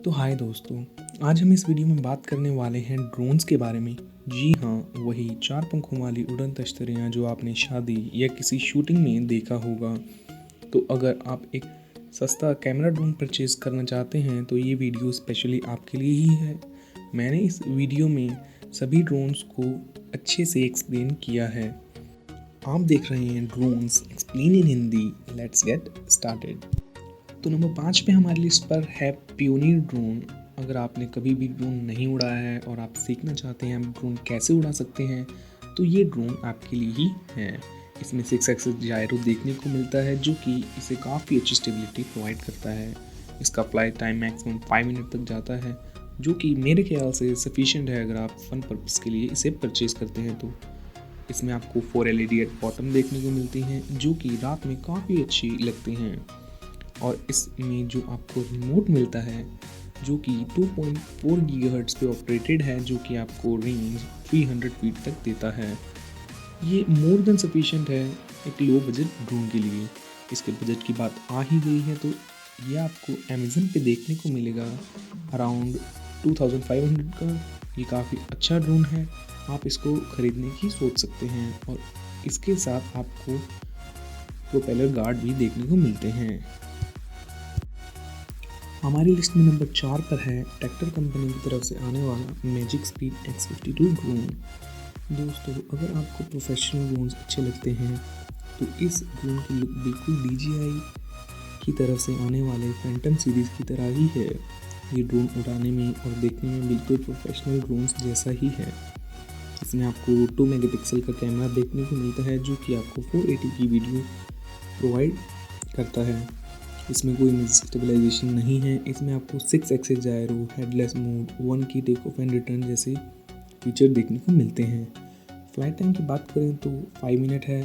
तो हाय दोस्तों, आज हम इस वीडियो में बात करने वाले हैं ड्रोन्स के बारे में। जी हाँ, वही चार पंखों वाली उड़न तश्तरियाँ जो आपने शादी या किसी शूटिंग में देखा होगा। तो अगर आप एक सस्ता कैमरा ड्रोन परचेज़ करना चाहते हैं तो ये वीडियो स्पेशली आपके लिए ही है। मैंने इस वीडियो में सभी ड्रोन्स को अच्छे से एक्सप्लेन किया है। आप देख रहे हैं drones explain in Hindi. Let's get started. तो नंबर 5 पे हमारी लिस्ट पर है पियोनियर ड्रोन। अगर आपने कभी भी ड्रोन नहीं उड़ाया है और आप सीखना चाहते हैं आप ड्रोन कैसे उड़ा सकते हैं तो ये ड्रोन आपके लिए ही है। इसमें 6 एक्सिस जायरो देखने को मिलता है जो कि इसे काफ़ी अच्छी स्टेबिलिटी प्रोवाइड करता है। इसका फ्लाइट टाइम मैक्सिमम 5 मिनट तक जाता है जो कि मेरे ख्याल से सफिशिएंट है अगर आप फन पर्पस के लिए इसे परचेज़ करते हैं तो। इसमें आपको 4 LED एट बॉटम देखने को मिलती हैं जो कि रात में काफ़ी अच्छी लगती हैं। और इसमें जो आपको रिमोट मिलता है जो कि 2.4 गीगाहर्ट्ज़ पे ऑपरेटेड है जो कि आपको रेंज 300 फीट तक देता है। ये मोर देन सफिशिएंट है एक लो बजट ड्रोन के लिए। इसके बजट की बात आ ही गई है तो ये आपको अमेज़न पे देखने को मिलेगा अराउंड 2500 का। ये काफ़ी अच्छा ड्रोन है, आप इसको ख़रीदने की सोच सकते हैं। और इसके साथ आपको प्रोपेलर गार्ड भी देखने को मिलते हैं। हमारी लिस्ट में नंबर 4 पर है ट्रैक्टर कंपनी की तरफ से आने वाला मैजिक स्पीड X52 ड्रोन। दोस्तों, अगर आपको प्रोफेशनल ड्रोन्स अच्छे लगते हैं तो इस ड्रोन की लुक बिल्कुल DJI की तरफ से आने वाले फैंटम सीरीज़ की तरह ही है। ये ड्रोन उड़ाने में और देखने में बिल्कुल प्रोफेशनल ड्रोन्स जैसा ही है। इसमें आपको 2 मेगापिक्सल का कैमरा देखने को मिलता है जो कि आपको 480 की वीडियो प्रोवाइड करता है। इसमें कोई इमेज स्टेबलाइजेशन नहीं है। इसमें आपको 6 एक्सिस जायरो, हेडलेस मोड, 1 की टेक ऑफ एंड रिटर्न जैसे फीचर देखने को मिलते हैं। फ्लाइट टाइम की बात करें तो 5 मिनट है।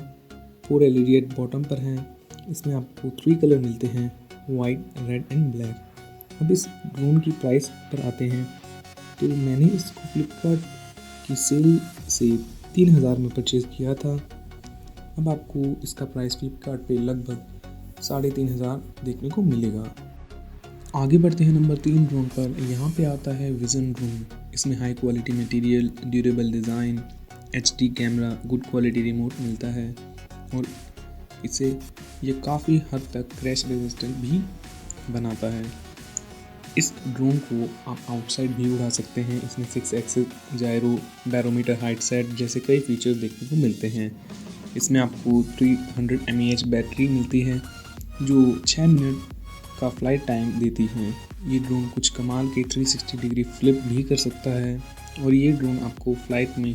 4 LED एट बॉटम पर हैं। इसमें आपको 3 कलर मिलते हैं, वाइट, रेड एंड ब्लैक। अब इस ड्रोन की प्राइस पर आते हैं तो मैंने इसको फ्लिपकार्ट की सेल से 3000 में परचेज़ किया था। अब आपको इसका प्राइस फ्लिपकार्ट पे लगभग 3500 देखने को मिलेगा। आगे बढ़ते हैं नंबर 3 ड्रोन पर। यहाँ पे आता है विज़न ड्रोन। इसमें high quality material, durable design, HD camera, good quality remote मिलता है और इसे ये काफ़ी हद तक क्रैश रेजिस्टेंट भी बनाता है। इस ड्रोन को आप आउटसाइड भी उड़ा सकते हैं। इसमें 6 एक्सिस जायरो, बैरोमीटर हाइट सेट जैसे कई फीचर्स देखने को मिलते हैं। इसमें आपको 300 mAh बैटरी मिलती है जो 6 मिनट का फ्लाइट टाइम देती है। ये ड्रोन कुछ कमाल के 360 डिग्री फ्लिप भी कर सकता है और ये ड्रोन आपको फ़्लाइट में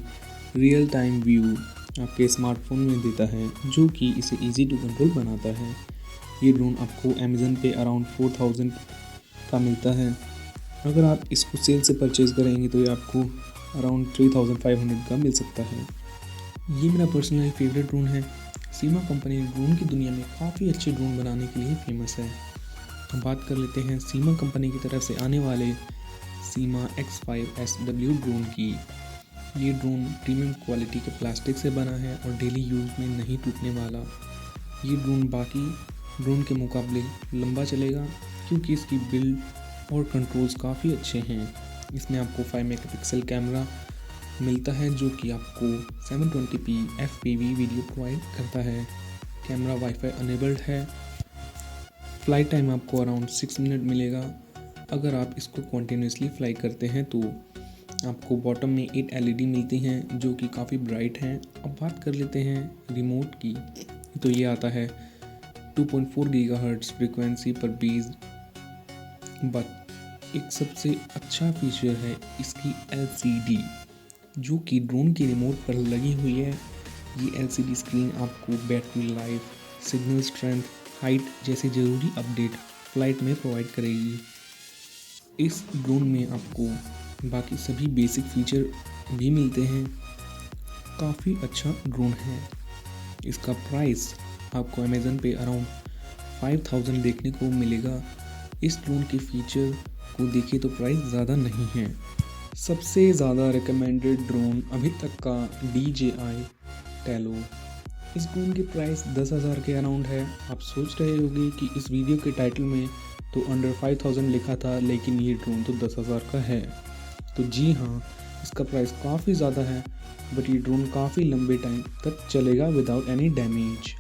रियल टाइम व्यू आपके स्मार्टफोन में देता है जो कि इसे इजी टू कंट्रोल बनाता है। ये ड्रोन आपको अमेज़न पे अराउंड 4000 का मिलता है। अगर आप इसको सेल से परचेज़ करेंगे तो ये आपको अराउंड 3500 का मिल सकता है। ये मेरा पर्सनली फेवरेट ड्रोन है। सीमा कंपनी ड्रोन की दुनिया में काफ़ी अच्छे ड्रोन बनाने के लिए फेमस है। हम बात कर लेते हैं सीमा कंपनी की तरफ से आने वाले सीमा X5SW ड्रोन की। ये ड्रोन प्रीमियम क्वालिटी के प्लास्टिक से बना है और डेली यूज़ में नहीं टूटने वाला। ये ड्रोन बाकी ड्रोन के मुकाबले लंबा चलेगा क्योंकि इसकी बिल्ड और कंट्रोल्स काफ़ी अच्छे हैं। इसमें आपको 5 मेगापिक्सल कैमरा मिलता है जो कि आपको 720p FPV वीडियो प्रोवाइड करता है। कैमरा वाईफाई अनेबल्ड है। फ्लाइट टाइम आपको अराउंड 6 मिनट मिलेगा। अगर आप इसको कॉन्टीन्यूसली फ्लाई करते हैं तो आपको बॉटम में 8 LED मिलती हैं जो कि काफ़ी ब्राइट हैं। अब बात कर लेते हैं रिमोट की। तो ये आता है 2.4 गीगाहर्ट्ज़ फ्रीक्वेंसी पर बेस्ड, बट एक सबसे अच्छा फीचर है इसकी LCD जो कि ड्रोन की रिमोट पर लगी हुई है। ये LCD स्क्रीन आपको battery life, signal strength, height जैसे ज़रूरी अपडेट फ्लाइट में प्रोवाइड करेगी। इस ड्रोन में आपको बाकी सभी बेसिक फीचर भी मिलते हैं। काफ़ी अच्छा ड्रोन है। इसका प्राइस आपको अमेज़न पे अराउंड 5000 देखने को मिलेगा। इस ड्रोन के फीचर को देखें तो प्राइस ज़्यादा नहीं है। सबसे ज़्यादा रिकमेंडेड ड्रोन अभी तक का DJI टेलो। इस ड्रोन की प्राइस 10,000 के अराउंड है। आप सोच रहे होंगे कि इस वीडियो के टाइटल में तो अंडर 5000 लिखा था, लेकिन ये ड्रोन तो 10,000 का है। तो जी हाँ, इसका प्राइस काफ़ी ज़्यादा है, बट ये ड्रोन काफ़ी लंबे टाइम तक चलेगा विदाउट एनी डैमेज।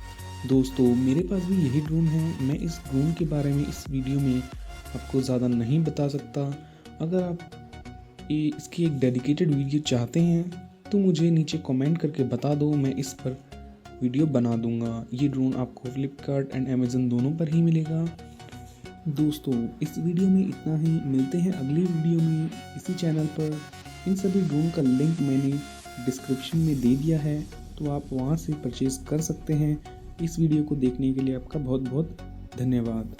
दोस्तों मेरे पास भी यही ड्रोन है। मैं इस ड्रोन के बारे में इस वीडियो में आपको ज़्यादा नहीं बता सकता। अगर आप इसकी एक डेडिकेटेड वीडियो चाहते हैं तो मुझे नीचे कमेंट करके बता दो, मैं इस पर वीडियो बना दूंगा। ये ड्रोन आपको फ्लिपकार्ट एंड अमेज़न दोनों पर ही मिलेगा। दोस्तों इस वीडियो में इतना ही, मिलते हैं अगली वीडियो में इसी चैनल पर। इन सभी ड्रोन का लिंक मैंने डिस्क्रिप्शन में दे दिया है, तो आप वहां से परचेज़ कर सकते हैं। इस वीडियो को देखने के लिए आपका बहुत बहुत धन्यवाद।